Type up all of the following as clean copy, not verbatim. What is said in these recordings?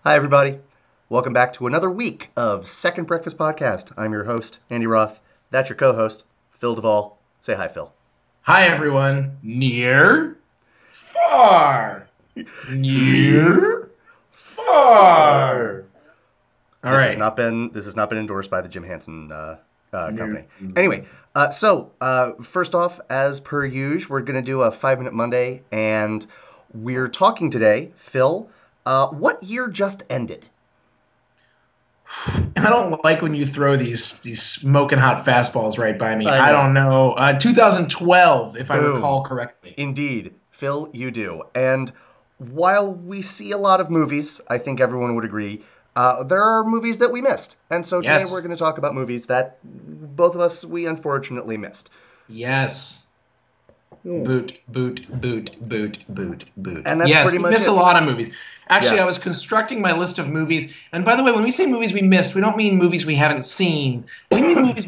Hi, everybody. Welcome back to another week of Second Breakfast Podcast. I'm your host, Andy Roth. That's your co-host, Phil Duvall. Say hi, Phil. Hi, everyone. Near, far. Near, Near, far. far. All This has right. not been endorsed by the Jim Henson No. company. Anyway, first off, as per usual, we're going to do a 5-minute Monday, and we're talking today, Phil. What year just ended? I don't like when you throw these smoking hot fastballs right by me. I I know. don't know. 2012, if I Boom. recall correctly. Indeed. Phil, you do. And while we see a lot of movies, I think everyone would agree, there are movies that we missed. And so today we're Yes. going to talk about movies that both of us, we unfortunately missed. Yes. Hmm. Boot, boot, boot, boot, boot, boot. And that's Yes, pretty we much miss a it. lot of movies. Actually, Yeah. I was constructing my list of movies. And by the way, when we say movies we missed, we don't mean movies we haven't seen. We mean movies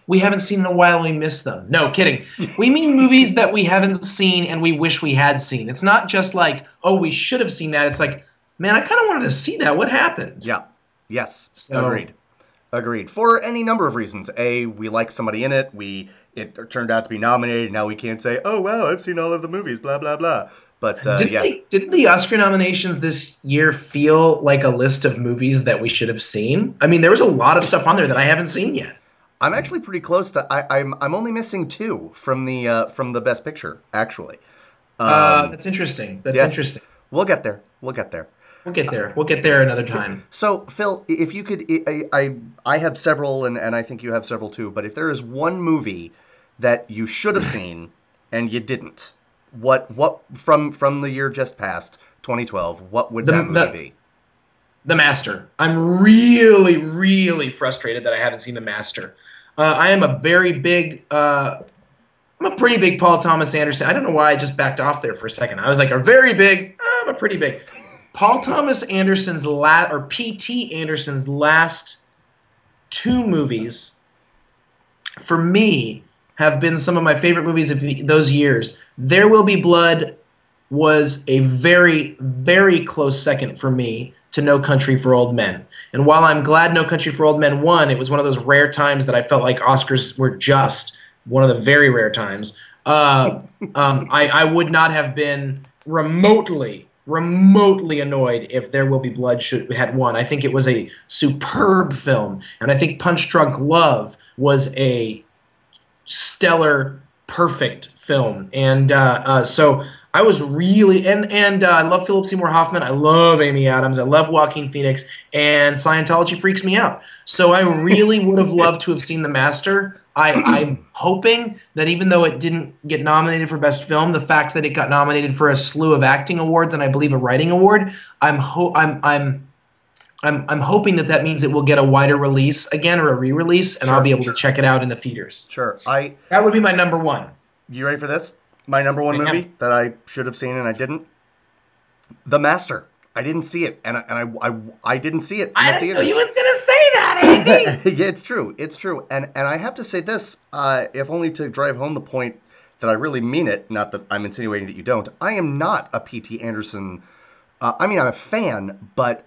we haven't seen in a while and we miss them. No, kidding. We mean movies that we haven't seen and we wish we had seen. It's not just like, oh, we should have seen that. It's like, man, I kind of wanted to see that. What happened? Yeah. Yes. So, Agreed. Agreed. For any number of reasons. A, we like somebody in it. It turned out to be nominated. Now we can't say, oh, wow, I've seen all of the movies, blah, blah, blah. But yeah, didn't the Oscar nominations this year feel like a list of movies that we should have seen? I mean, there was a lot of stuff on there that I haven't seen yet. I'm actually pretty close to. I'm only missing two from the Best Picture, actually. That's interesting. That's Yes, interesting. we'll get there. We'll get there. We'll get there. We'll get there another time. So, Phil, if you could, I have several, and I think you have several too. But if there is one movie that you should have seen and you didn't, what from the year just past, 2012, what would The that movie the be? the Master. I'm really, really frustrated that I haven't seen The Master. I am a very big. I'm a pretty big Paul Thomas Anderson. I don't know why I just backed off there for a second. I was like a very big. I'm a pretty big. Paul Thomas Anderson's last or P.T. Anderson's last two movies for me have been some of my favorite movies of those years. There Will Be Blood was a very, very close second for me to No Country for Old Men. And while I'm glad No Country for Old Men won, it was one of those rare times that I felt like Oscars were just, one of the very rare times. I would not have been remotely annoyed if There Will Be Blood had won. I think it was a superb film, and I think Punch Drunk Love was a stellar, perfect film. And so I was really and I love Philip Seymour Hoffman. I love Amy Adams. I love Joaquin Phoenix. And Scientology freaks me out. So I really would have loved to have seen The Master. I'm hoping that even though it didn't get nominated for Best Film, the fact that it got nominated for a slew of acting awards and I believe a writing award, I'm hoping that means it will get a wider release again or a re-release, and I'll be Sure, able to check it out in the theaters. sure. I That would be my number one. You ready for this? My number one I am. movie that I should have seen and I didn't. The Master. I didn't see it, and I didn't see it in I the didn't know you theaters. was gonna say that, Andy. Yeah, it's true. It's true. And I have to say this, if only to drive home the point that I really mean it, not that I'm insinuating that you don't. I am not a P.T. Anderson. I mean, I'm a fan, but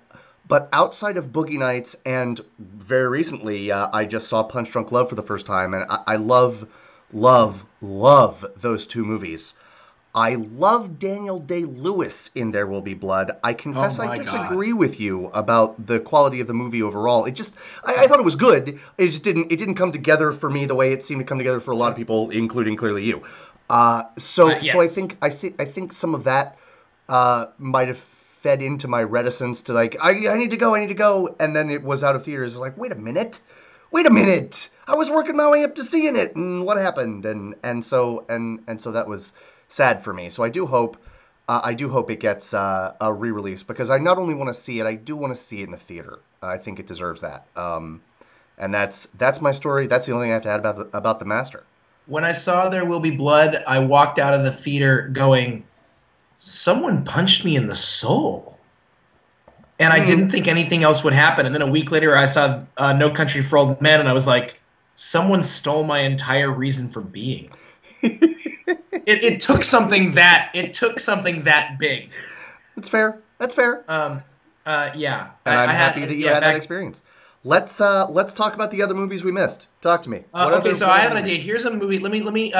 outside of Boogie Nights and very recently, I just saw Punch Drunk Love for the first time, and I love, love, love those two movies. I love Daniel Day-Lewis in There Will Be Blood. I Oh confess I my God. disagree with you about the quality of the movie overall. I thought it was good. It didn't come together for me the way it seemed to come together for a lot of Sure. people, including clearly you. So I Yes. think I think some of that might have fed into my reticence to like I need to go, and then it was out of theaters. Like wait a minute, I was working my way up to seeing it, and what happened? And so that was sad for me. So I do hope it gets a re-release because I not only want to see it, I do want to see it in the theater. I think it deserves that. And that's my story. That's the only thing I have to add about the Master. When I saw There Will Be Blood, I walked out of the theater going, someone punched me in the soul. And I Hmm. didn't think anything else would happen. And then a week later, I saw No Country for Old Men, and I was like, someone stole my entire reason for being. It took something that big. That's fair. That's fair. Um, Yeah, and I'm I happy had that you yeah had that back. experience. Let's talk about the other movies we missed. Talk to me. Okay, so What I other have an idea. movies? Here's a movie. Let me.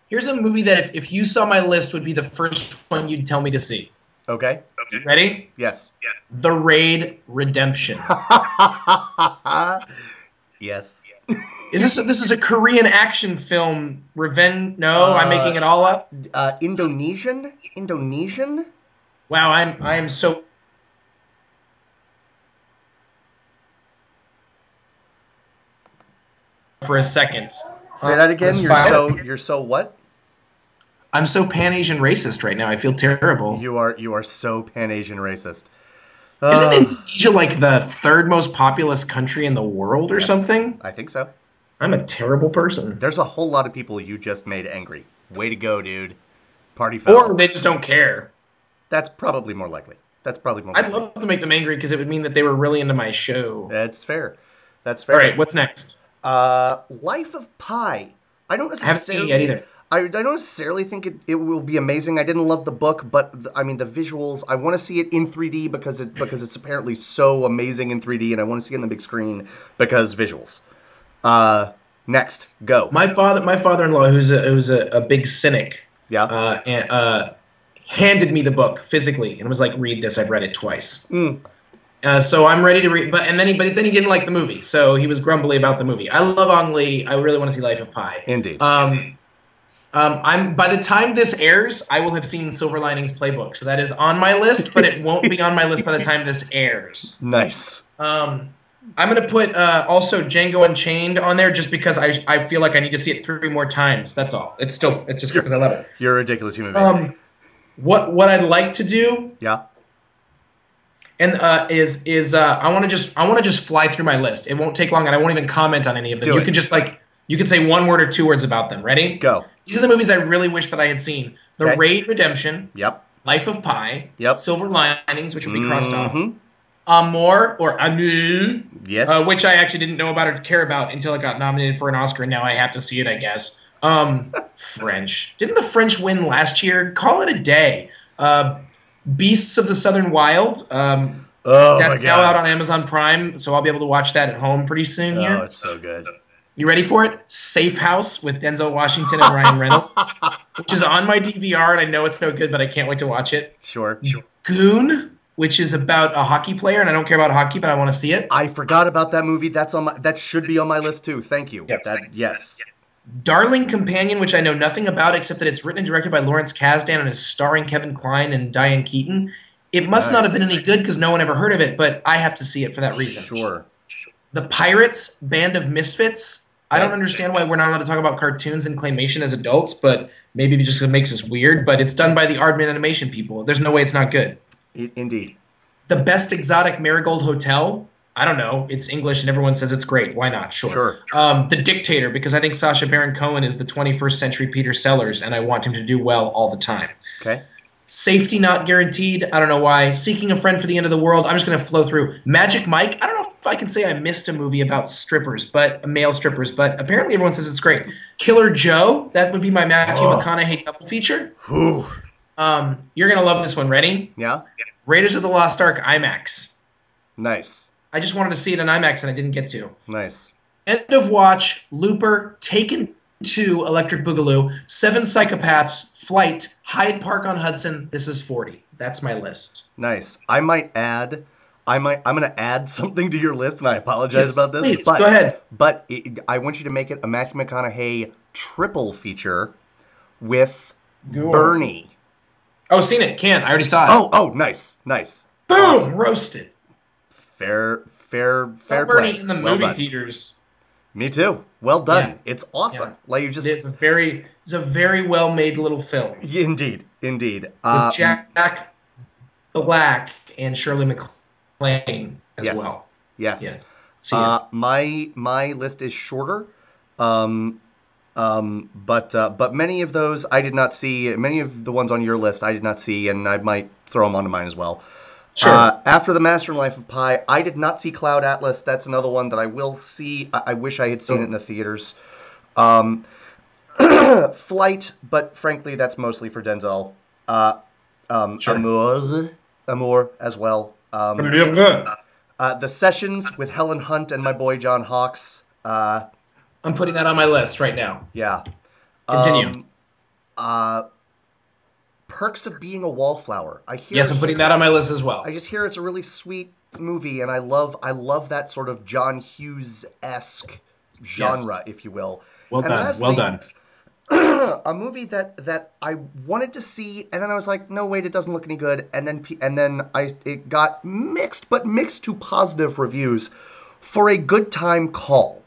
Here's a movie that if you saw my list would be the first one you'd tell me to see. Okay. Ready? Yes. The Raid Redemption. Yes. This is a Korean action film? Revenge? No, I'm Uh, making it all up. Indonesian? Indonesian? Wow, I am so for a second. Say that again. This fire. You're so what? I'm so Pan Asian racist right now. I feel terrible. You are so Pan Asian racist. Isn't Uh, Indonesia like the third most populous country in the world or yes, something? I think so. I'm a terrible person. There's a whole lot of people you just made angry. Way to go, dude. Party Or foul. they just don't care. That's probably more likely. That's probably more I'd likely. love to make them angry because it would mean that they were really into my show. That's fair. That's All right, fair. what's next? Life of Pi. I don't I haven't seen it yet necessarily. either. I don't necessarily think it will be amazing. I didn't love the book, but I mean the visuals. I want to see it in 3D because it's apparently so amazing in 3D, and I want to see it on the big screen because visuals. Next, go. My father-in-law, who's a big cynic, Yeah. handed me the book physically and was like, "Read this. I've read it twice." Mm, So I'm ready to read. But then he didn't like the movie, so he was grumbly about the movie. I love Ang Lee. I really want to see Life of Pi. indeed. I'm by the time this airs, I will have seen Silver Linings Playbook, so that is on my list, but it won't be on my list by the time this airs. Nice. I'm gonna put also Django Unchained on there just because I feel like I need to see it 3 more times. That's all. It's just because I love it. You're a ridiculous human being. What I'd like to do Yeah. and is I want to just fly through my list. It won't take long, and I won't even comment on any of them. Do You it. can just you can say 1 word or 2 words about them. Ready? Go. These are the movies I really wish that I had seen: The Okay. Raid Redemption, Yep. Life of Pi, Yep. Silver Linings, which will be crossed off, Mhm. Amour or Amour, Yes. which I actually didn't know about or care about until it got nominated for an Oscar, and now I have to see it, I guess. French. Didn't the French win last year? Call it a day. Beasts of the Southern Wild. Oh my That's now out god. on Amazon Prime, so I'll be able to watch that at home pretty soon Oh, here. it's so good. You ready for it? Safe House with Denzel Washington and Ryan Reynolds, which is on my DVR, and I know it's no good, but I can't wait to watch it. Sure. Goon, which is about a hockey player, and I don't care about hockey, but I want to see it. I forgot about that movie. That should be on my list too. Thank you. Yes. Yes. Darling Companion, which I know nothing about except that it's written and directed by Lawrence Kasdan and is starring Kevin Kline and Diane Keaton. It must not have been any good because no one ever heard of it, but I have to see it for that reason. Sure. The Pirates, Band of Misfits. I don't understand why we're not allowed to talk about cartoons and claymation as adults, but maybe it just makes us weird. But it's done by the Aardman Animation people. There's no way it's not good. Indeed. The Best Exotic Marigold Hotel. I don't know. It's English and everyone says it's great. Why not? Sure. The Dictator, because I think Sacha Baron Cohen is the 21st century Peter Sellers, and I want him to do well all the time. Okay. Safety Not Guaranteed. I don't know why. Seeking a Friend for the End of the World. I'm just going to flow through. Magic Mike. I don't know if I can say I missed a movie about strippers, but male strippers, but apparently everyone says it's great. Killer Joe. That would be my Matthew McConaughey double feature. Whew. You're going to love this one. Ready? Yeah. Raiders of the Lost Ark IMAX. Nice. I just wanted to see it in IMAX and I didn't get to. Nice. End of Watch, Looper, Taken 2, Electric Boogaloo, Seven Psychopaths, Flight, Hyde Park on Hudson, This Is 40. That's my list. Nice. I'm going to add something to your list, and I apologize Yes, about this. please, but, go ahead. But I want you to make it a Matthew McConaughey triple feature with Bernie. Oh, seen it. Can. I already saw it. Oh, nice. Nice. Boom! Awesome. Roasted. Fair Saw play. Bernie in the Well movie done. theaters. Me too. Well done. Yeah. It's awesome. Yeah. Like you just It's a very well made little film. indeed. With Jack Black and Shirley MacLaine as yes. well. Yes. Yeah. See it. My list is shorter. But many of those I did not see. Many of the ones on your list I did not see, and I might throw them onto mine as well. Sure. After the Master and Life of Pi, I did not see Cloud Atlas. That's another one that I will see. I wish I had seen it in the theaters. Flight, but frankly, that's mostly for Denzel. Sure. Amour as well. Um, Real good. The Sessions with Helen Hunt and my boy John Hawkes. I'm putting that on my list right now. Yeah. Continue. Um, uh, Perks of Being a Wallflower. Yes, I'm putting that on my list as well. I just hear it's a really sweet movie, and I love that sort of John Hughes esque Yes. genre, if you will. Well And done. Well lastly, done. a movie that I wanted to see, and then I was like, no, wait, it doesn't look any good. And then it got mixed, but mixed to positive reviews for A Good Time Call,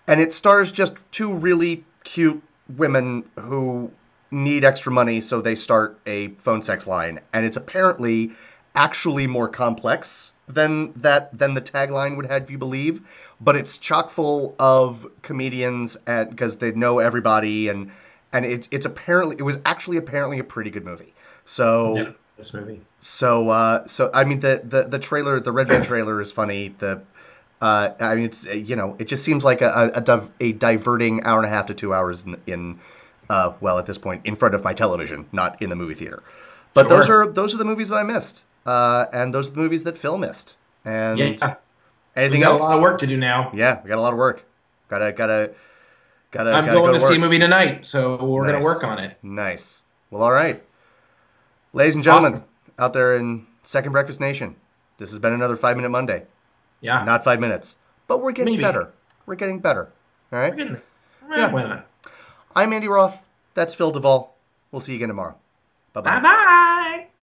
and it stars just two really cute women who need extra money, so they start a phone sex line, and it's apparently actually more complex than the tagline would have you believe, but it's chock full of comedians and because they know everybody and it was actually apparently a pretty good movie. Yeah, So this movie. so I mean the trailer, the Red Van trailer is funny. The I mean it's it just seems like a diverting hour and a half to 2 hours in well at this point in front of my television, not in the movie theater. But Sure. those are the movies that I missed, and those are the movies that Phil missed. And Yeah. We've anything got a else? lot of work to do now. Yeah, we got a lot of work. I'm Gotta go going to to see a work. movie tonight, so we're going to work Nice, on it. nice. Well, all right, ladies and gentlemen, Awesome. out there in Second Breakfast Nation, this has been another 5 Minute Monday. Yeah. Not 5 minutes, but we're getting Maybe. better. We're getting better. All We're right. getting there. Yeah. Why not? I'm Andy Roth. That's Phil Duvall. We'll see you again tomorrow. Bye Bye bye. bye.